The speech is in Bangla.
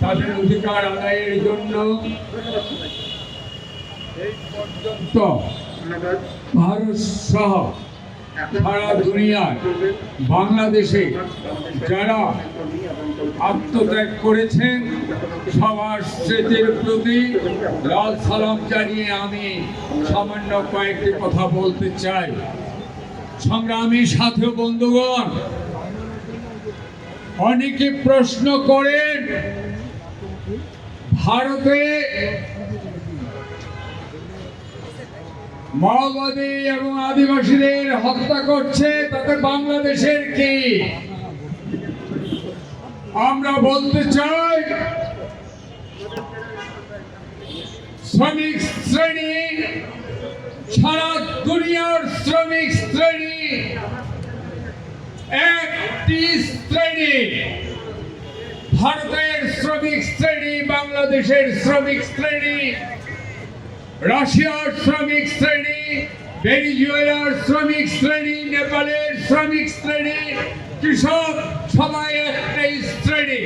তাদের অধিকার আদায়ের জন্য এই পর্যন্ত ভারত সহ সারা দুনিয়ায় বাংলাদেশে যারা আত্মত্যাগ করেছেন সবার স্মৃতির প্রতি লাল সালাম জানিয়ে আমি সামান্য কয়েকটি কথা বলতে চাই। সংগ্রামী সাথী বন্ধুগণ, অনেকে প্রশ্ন করেন ভারতে মাওবাদী এবং আদিবাসীদের হত্যা করছে, তাতে বাংলাদেশের কি? আমরা বলতে চাই শ্রমিক শ্রেণী, সারা দুনিয়ার শ্রমিক শ্রেণী একটি শ্রেণী, ভারতের শ্রমিক শ্রেণী, বাংলাদেশের শ্রমিক শ্রেণী, রাশিয়ার শ্রমিক শ্রেণী, ভেনিজুয়েলার শ্রমিক শ্রেণী, নেপালের শ্রমিক শ্রেণী, কৃষক সবাই একটাই শ্রেণী।